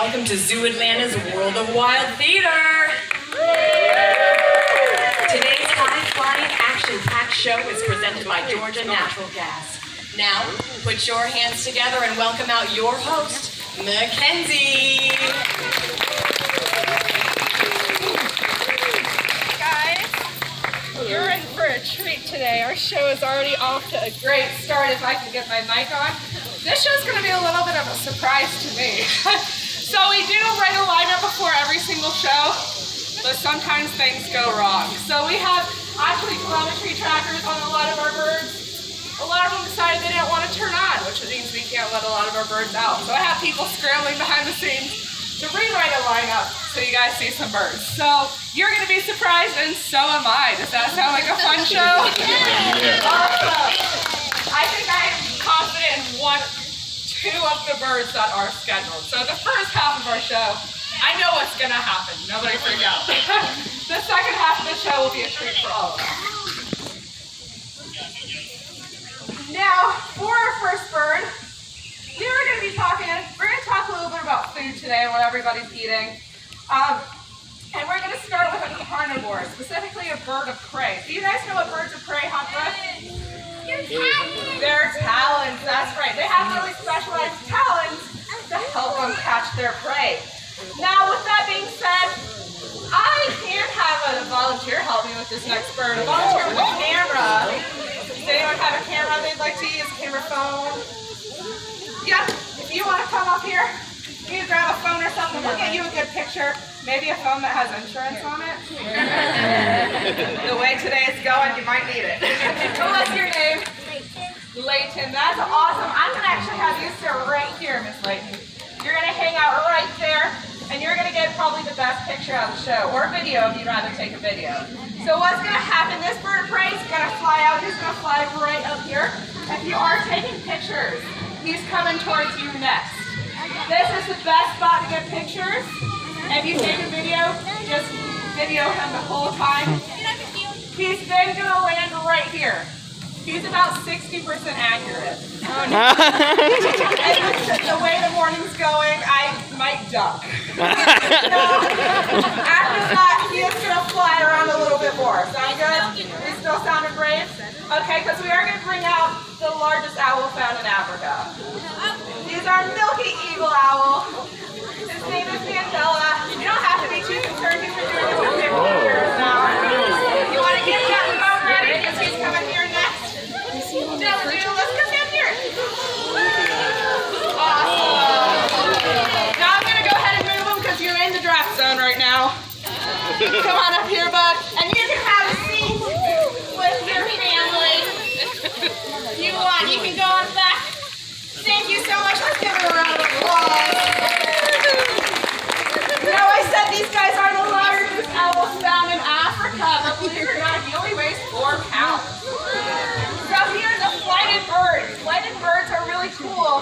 welcome to Zoo Atlanta's World of Wild Theater! Today's high-flying, action-packed show is presented by Georgia Natural Gas. Now, put your hands together and welcome out your host, Mackenzie! You're in for a treat today. Our show is already off to a great start. If I can get my mic on. This show's going to be a little bit of a surprise to me. So we do write a lineup before every single show, but sometimes things go wrong. So we have actually telemetry trackers on a lot of our birds. A lot of them decided they didn't want to turn on, which means we can't let a lot of our birds out. So I have people scrambling behind the scenes to rewrite a lineup so you guys see some birds. So you're going to be surprised, and so am I. Does that sound like a fun show? Yeah. Awesome. I think I am confident in two of the birds that are scheduled. So the first half of our show, I know what's going to happen. Nobody freak out. The second half of the show will be a treat for all of us. Now, for our first bird, we're going to talk a little bit about food today and what everybody's eating. And we're going to start with a carnivore, specifically a bird of prey. Do you guys know what birds of prey have for us? Their talons, that's right. They have really specialized talons to help them catch their prey. Now, with that being said, I can have a volunteer help me with this next bird. A volunteer with a camera. Does anyone have a camera they'd like to use? A camera phone? Yep, if you want to come up here, you can grab a phone or something. We'll get you a good picture. Maybe a phone that has insurance on it. The way today is going, you might need it. So what's your name? Layton. That's awesome. I'm going to actually have you sit right here, Miss Layton. You're going to hang out right there, and you're going to get probably the best picture of the show, or video if you'd rather take a video. So what's going to happen, this bird of prey is going to fly out. He's going to fly right up here. If you are taking pictures, he's coming towards you next. This is the best spot to get pictures. If you take a video, just video him the whole time. He's then going to land right here. He's about 60% accurate. Oh, no. And the way the morning's going, I might duck. So, after that, he is going to fly around a little bit more. Sound good? We still sounding brave? Okay, because we are going to bring out the largest owl found in Africa. He's our Milky Eagle Owl. His name is Mandela. You don't have to be too concerned. He's been doing this for 50 years now. You want to get that phone ready because he's coming here next? Let's come down here. Awesome. Now I'm going to go ahead and move him because you're in the draft zone right now. Come on up here, bud. And you can have a seat with your family. If you want, you can go on back. Thank you so much. Let's give him a round of applause. Now, I said these guys are the largest owls found in Africa, but believe it or not, he only weighs 4 pounds. So here's a flighted bird. Flighted birds are really cool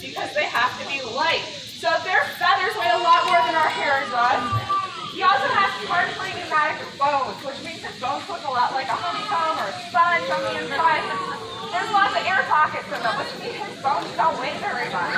because they have to be light. So their feathers weigh a lot more than our hair does. He also has partially pneumatic bones, which means his bones look a lot like a honeycomb or a sponge on the inside. There's lots of air pockets in them, which means his bones don't weigh very much.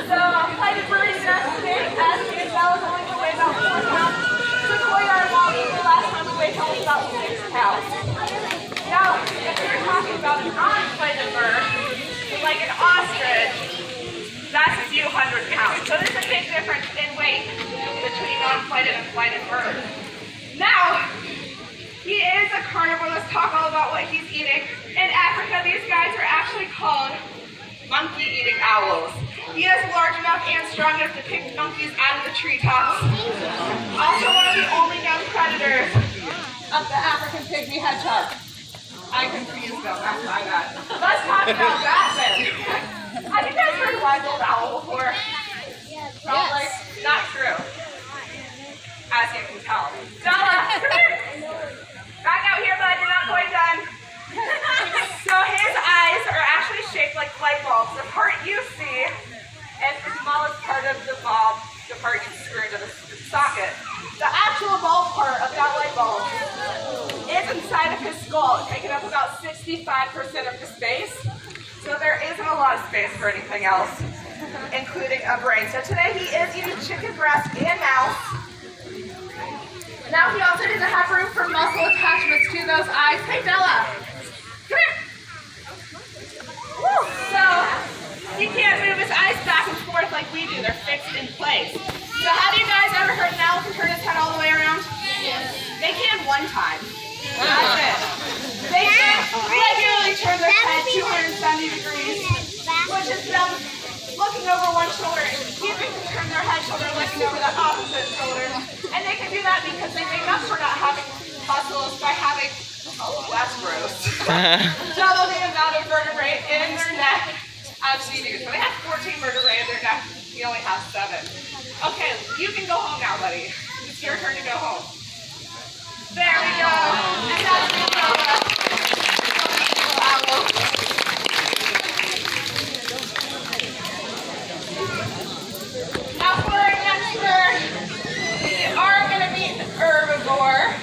So a flighted bird is not big, as you can tell, is only going to weigh about 4 pounds. Sequoia or bald eagle, the last time we weighed only about 6 pounds. Now, if you're talking about a non-flighted bird, like an ostrich, that's a few hundred pounds. So there's a big difference in weight between non-flighted and flighted birds. Now, he is a carnivore. Let's talk all about what he's eating. In Africa, these guys are actually called monkey-eating owls. He is large enough and strong enough to pick monkeys out of the treetops. Also one of the only known predators of the African pygmy hedgehog. I confused them, that's my bad. Let's talk about that then. Have you guys heard of wild owl before? Probably. Yes. Not true. As you can tell. Stella, come here. Back out here, bud. You're not quite done. So his eyes are actually shaped like light bulbs. The part you see is the smallest part of the bulb, the part you screw into the socket. The actual bulb part of that light bulb is inside of his skull, taking up about 65% of the space. So there isn't a lot of space for anything else. including a brain. So today he is eating chicken breast and mouse. Now he also doesn't have room for muscle attachments to those eyes. Hey Bella, come here. Woo. So he can't move his eyes back and forth like we do. They're fixed in place. So have you guys ever heard an elephant turn his head all the way around? Yes. They can one time. That's it. They can regularly turn their head 270 degrees, which is them looking over one shoulder and keeping to turn their head so they're looking over that opposite shoulder. And they can do that because they make up for not having muscles by having, oh, that's gross, double the amount of vertebrae in their neck as we do. So they have 14 vertebrae in their neck. We only have 7. Okay, you can go home now, buddy. It's your turn to go home. There we go. And that's the owl. Now for our next bird, we are going to meet an herbivore.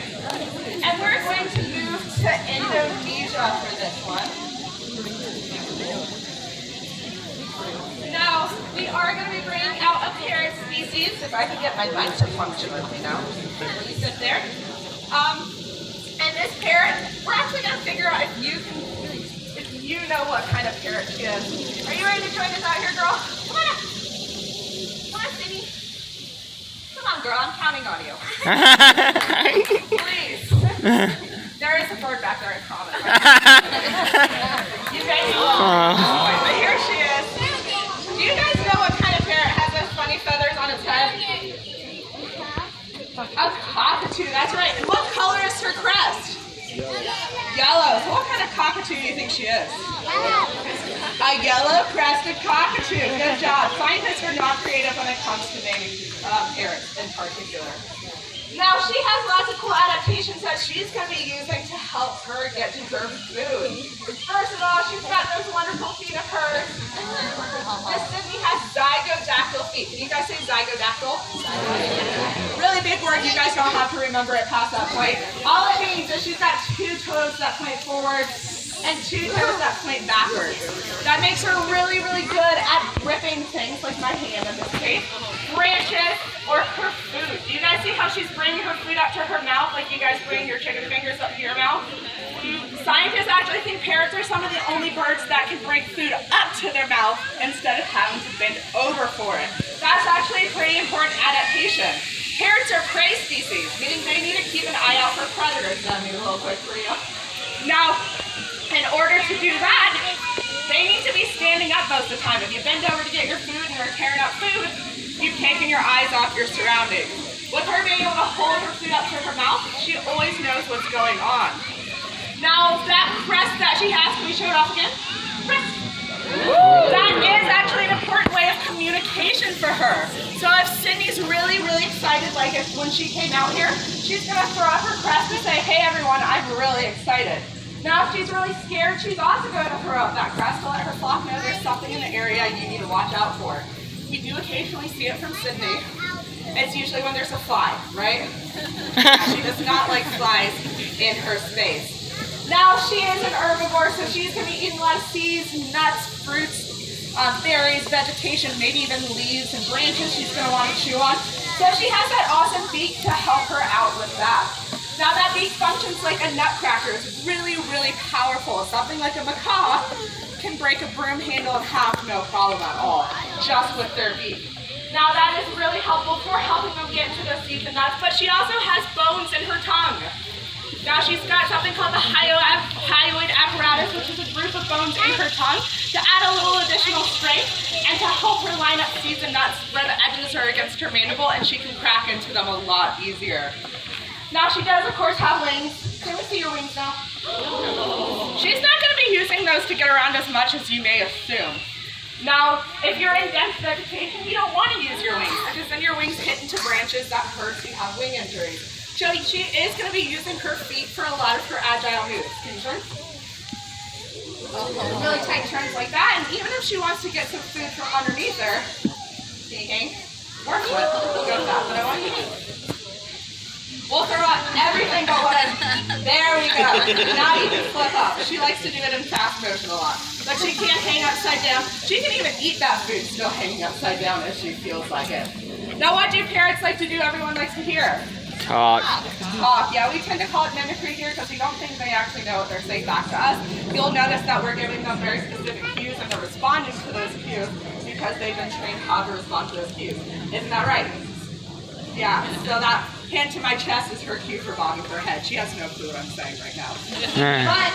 And we're going to move to Indonesia for this one. Now, we are going to be bringing out a parrot species. If I can get my mic to function with me now. You sit there. And this parrot, we're actually going to figure out if you know what kind of parrot she is. Are you ready to join us out here, girl? Come on up. Come on, Sydney. Come on, girl. I'm counting on you. Please. There is a bird back there, I promise. You guys know. But here she is. Do you guys know what kind of parrot has those funny feathers on its head? A cockatoo, that's right. And what color is her crest? Yellow. So what kind of cockatoo do you think she is? A yellow-crested cockatoo. Good job. Scientists are not creative when it comes to naming parrots in particular. Now, she has lots of cool adaptations that she's going to be using to help her get to her food. First of all, she's got those wonderful feet of hers. Miss Sydney has zygodactyl feet. Can you guys say zygodactyl? Really big word. You guys don't have to remember it past that point. All it means is she's got 2 toes that point forward and 2 toes that point backwards. That makes her really, really good at gripping things, like my hand in this case, branches, or her food. Do you guys see how she's bringing her food up to her mouth, like you guys bring your chicken fingers up to your mouth? Scientists actually think parrots are some of the only birds that can bring food up to their mouth instead of having to bend over for it. That's actually a pretty important adaptation. Parrots are prey species, meaning they need to keep an eye out for predators. Let me a little quick for you. Now, in order to do that, they need to be standing up most of the time. If you bend over to get your food and you're tearing up food, you've taken your eyes off your surroundings. With her being able to hold her food up to her mouth, she always knows what's going on. Now, that crest that she has, can we show it off again? Crest. That is actually an important way of communication for her. So if Sydney's really, really excited, like if when she came out here, she's going to throw up her crest and say, hey everyone, I'm really excited. Now if she's really scared, she's also going to throw up that crest to let her flock know there's something in the area you need to watch out for. We do occasionally see it from Sydney. It's usually when there's a fly, right? She does not like flies in her space. Now she is an herbivore, so she's going to be eating a lot of seeds, nuts, fruits, berries, vegetation, maybe even leaves and branches she's going to want to chew on. So she has that awesome beak to help her out with that. Now that beak functions like a nutcracker. It's really, really powerful. Something like a macaw can break a broom handle in half, no problem at all, just with their beak. Now that is really helpful for helping them get into those seeds and nuts, but she also has bones in her tongue. Now she's got something called the hyoid apparatus, which is a group of bones in her tongue to add a little additional strength and to help her line up seeds and nuts where the edges are against her mandible and she can crack into them a lot easier. Now she does, of course, have wings. Can we see your wings now? She's not going to be using those to get around as much as you may assume. Now, if you're in dense vegetation, you don't want to use your wings because then your wings hit into branches that hurts you have wing injuries. So she is going to be using her feet for a lot of her agile moves. Can you turn? Really tight turns like that. And even if she wants to get some food from underneath her, speaking, or foot, we'll go with that, but I want you to. We'll throw out everything but one. There we go. Now you can flip up. She likes to do it in fast motion a lot. But she can't hang upside down. She can even eat that food still hanging upside down if she feels like it. Now what do parrots like to do? Everyone likes to hear. Talk. Talk. Yeah, we tend to call it mimicry here because we don't think they actually know what they're saying back to us. You'll notice that we're giving them very specific cues and they're responding to those cues because they've been trained how to respond to those cues. Isn't that right? Yeah, so that hand to my chest is her cue for bobbing her head. She has no clue what I'm saying right now. But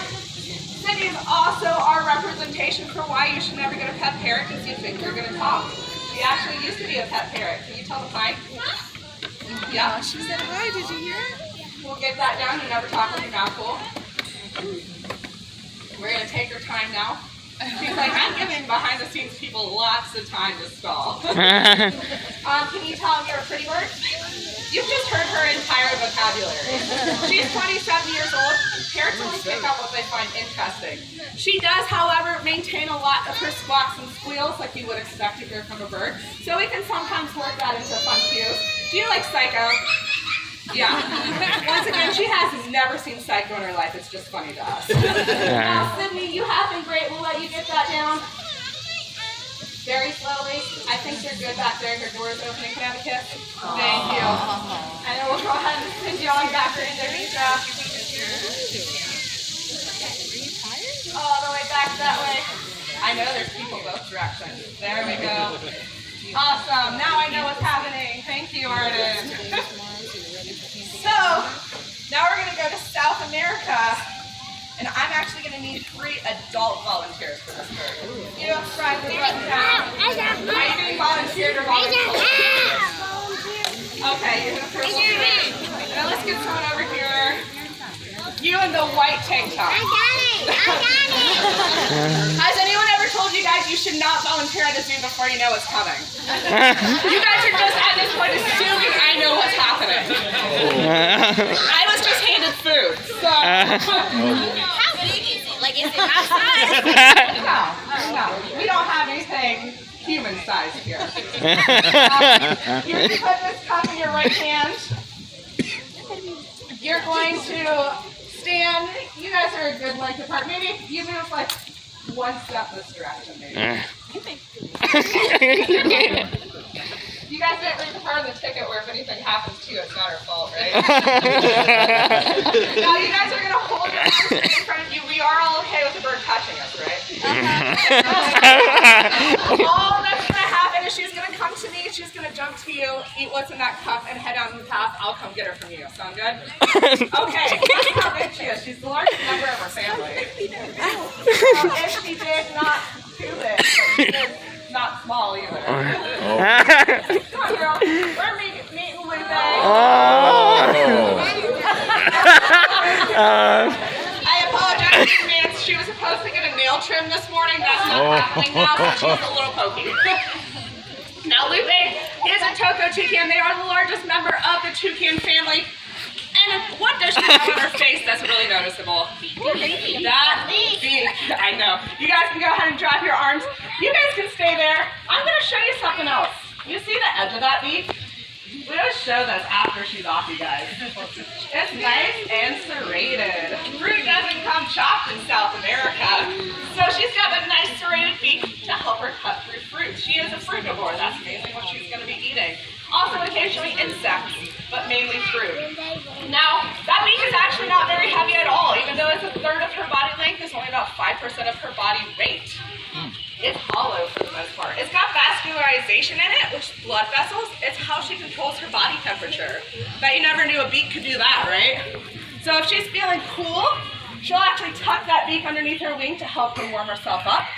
Cindy is also our representation for why you should never get a pet parrot because you think you're going to talk. She actually used to be a pet parrot. Can you tell the hi? Yeah. She said hi, did you hear it? We'll get that down. You never talk with your mouth full. We're going to take her time now. She's like, I'm giving behind the scenes people lots of time to stall. Can you tell if you're a pretty bird? You've just heard her entire vocabulary. She's 27 years old. Parrots only pick up what they find interesting. She does, however, maintain a lot of her squawks and squeals like you would expect to hear from a bird. So we can sometimes work that into fun cues. Do you like Psycho? Yeah. Once again, she has never seen Psycho in her life. It's just funny to us. Now, Sydney, you have been great. We'll let you get that down. Very slowly. I think you're good back there. Her door is opening. Can I have a kiss? Thank you. And then we'll go ahead and send you on back to Indonesia. All the way back that way. I know there's people both directions. There we go. Awesome. Now I know what's happening. Thank you, Arden. So, now we're going to go to South America, and I'm actually going to need 3 adult volunteers for this bird. You up front, you up down. Are you being volunteered or volunteered? Okay, you're the first one. Now let's get someone over here. You in the white tank top. I got it! Has anyone ever told you guys you should not volunteer at the zoo before you know what's coming? You guys are just at this point assuming I know what's happening. I was just handed food, so. How big is it? Like, is it outside? No. We don't have anything human-sized here. You're going to put this cup in your right hand. You're going to stand. You guys are a good length apart. Maybe you move like 1 step this direction, maybe. You guys didn't read the part of the ticket where if anything happens to you, it's not our fault, right? Now you guys are going to hold your arms in front of you. We are all okay with the bird touching us, right? All that's going to happen is she's going to come to me, she's going to jump to you, eat what's in that cup, and head down the path. I'll come get her from you. Sound good? Okay, that's how big she is. She's the largest member of her family. If she did, not too big, but she did not small either. Come on, girl. We're meeting Lupe. I apologize in advance. She was supposed to get a nail trim this morning. That's not happening now, so she's a little pokey. Now, Lupe is a Toko toucan. They are the largest member of the toucan family. And what does she have on her face that's really noticeable? That beak. I know. You guys can go ahead and drop your arms. You guys can stay there. I'm going to show you something else. You see the edge of that beak? We're going to show this after she's off, you guys. It's nice and serrated. Fruit doesn't come chopped in South America. So she's got a nice serrated beak to help her cut through fruit. She is a frugivore. That's mainly what she's going to be eating. Also occasionally insects, but mainly fruit. Now, that beak is actually not very heavy at all. Even though it's 1/3 of her body length, it's only about 5% of her body weight. It's hollow for the most part. It's got vascularization in it, which is blood vessels. It's how she controls her body temperature. Bet you never knew a beak could do that, right? So if she's feeling cool, she'll actually tuck that beak underneath her wing to help her warm herself up.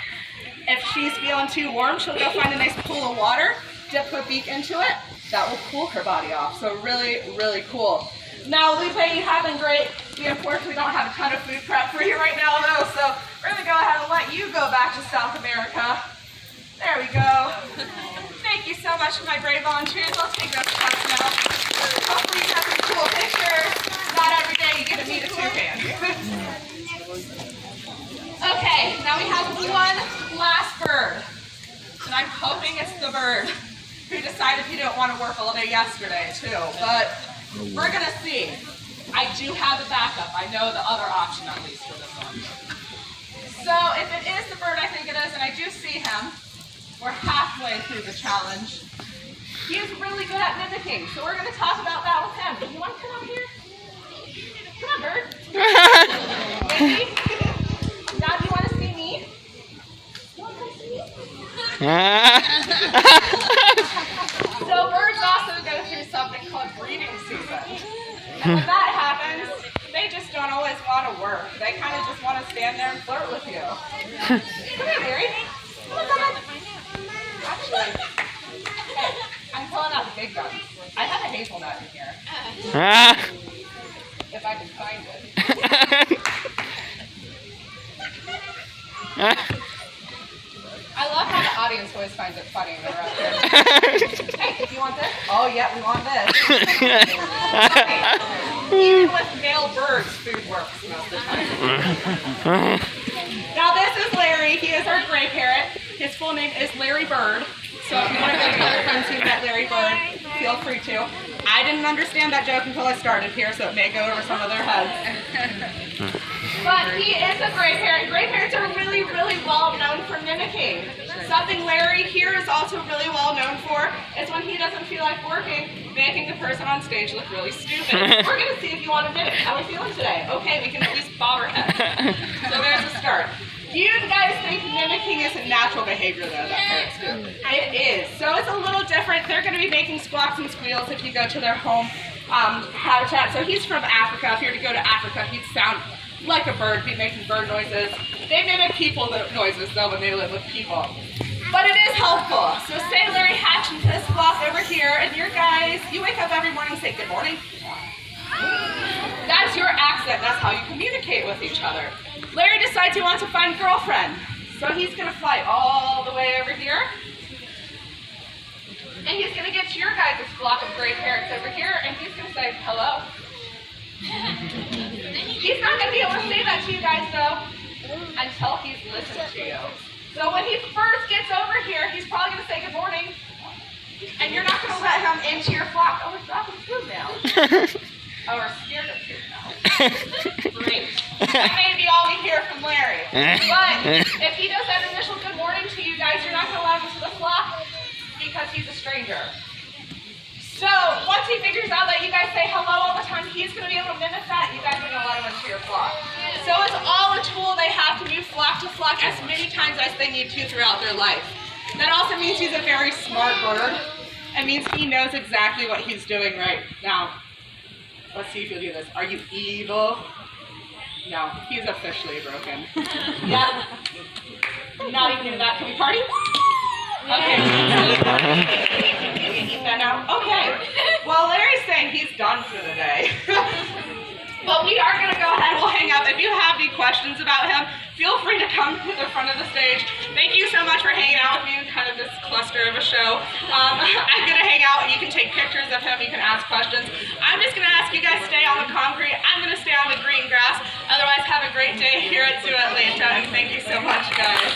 If she's feeling too warm, she'll go find a nice pool of water, dip her beak into it. That will cool her body off. So really, really cool. Now, Lupe, you have been great. We unfortunately don't have a ton of food prep for you right now, though, so we're going to go ahead and let you go back to South America. There we go. Thank you so much for my brave volunteers. Let's take those cups now. Hopefully you have some cool pictures. Not every day you get to meet a toucan. Okay, now we have one last bird. And I'm hoping it's the bird who decided he didn't want to work all day yesterday, too. But we're gonna see. I do have a backup. I know the other option at least for this one. So if it is the bird I think it is, and I do see him, we're halfway through the challenge. He is really good at mimicking, so we're going to talk about that with him. You want to come over here? Come on, bird. Maybe? Now, do you want to see me? You want to come see me? So birds also go through something called breeding season. And when that happens, they just don't always want to work. They kind of just want to stand there and flirt with you. Come here, Mary. Come on. Actually, hey, I'm pulling out the big guns. I have a hazelnut in here. If I can find it. I love how the audience always finds it funny when we're up here. Hey, you want this? Oh, yeah, we want this. Okay. Even with male birds, food works most of the time. Now, this is Larry. He is our gray parrot. His full name is Larry Bird. So if you want to go tell your friends who met Larry Bird, feel free to. I didn't understand that joke until I started here, so it may go over some of their heads. But he is a gray parrot. Gray parrots are really, really well known for mimicking. Something Larry here is also really well known for is when he doesn't feel like working, making the person on stage look really stupid. We're going to see if you want to mimic. How are we feeling today? Okay, we can at least bob our heads. So there's a start. Do you guys think mimicking is a natural behavior, though, that parrots do? It is. So it's a little different. They're going to be making squawks and squeals if you go to their home habitat. So he's from Africa. If you were to go to Africa, he'd sound like a bird, be making bird noises. They mimic people noises, though, when they live with people. But it is helpful. So say Larry hatched into this flock over here, and your guys, you wake up every morning and say, good morning. That's your accent. That's how you communicate with each other. Larry decides he wants to find a girlfriend. So he's going to fly all the way over here. And he's going to get to your guys' flock of gray parrots over here, and he's going to say, hello. He's not going to be able to say that to you guys, though, until he's listened to you. So when he first gets over here, he's probably going to say good morning. And you're not going to let him into your flock. Oh, we're dropping food now. Oh, we're scared of food now. Great. That may be all we hear from Larry. But if he does that initial good morning to you guys, you're not going to let him into the flock because he's a stranger. So once he figures out that you guys say hello all the time, he's going to be able to mimic that. You guys are going to let him into your flock. So it's all a tool they have to move flock to flock as many times as they need to throughout their life. That also means he's a very smart bird. It means he knows exactly what he's doing right now. Let's see if you'll do this. Are you evil? No, he's officially broken. Yeah. Now you can do that. Can we party? Okay. You can eat that now? Okay. Well, Larry's saying he's done for the day. But we are going to go ahead and we'll hang out. If you have any questions about him, feel free to come to the front of the stage. Thank you so much for hanging out with me in kind of this cluster of a show. I'm going to hang out and you can take pictures of him. You can ask questions. I'm just going to ask you guys to stay on the concrete. I'm going to stay on the green grass. Otherwise, have a great day here at Zoo Atlanta. And thank you so much, guys.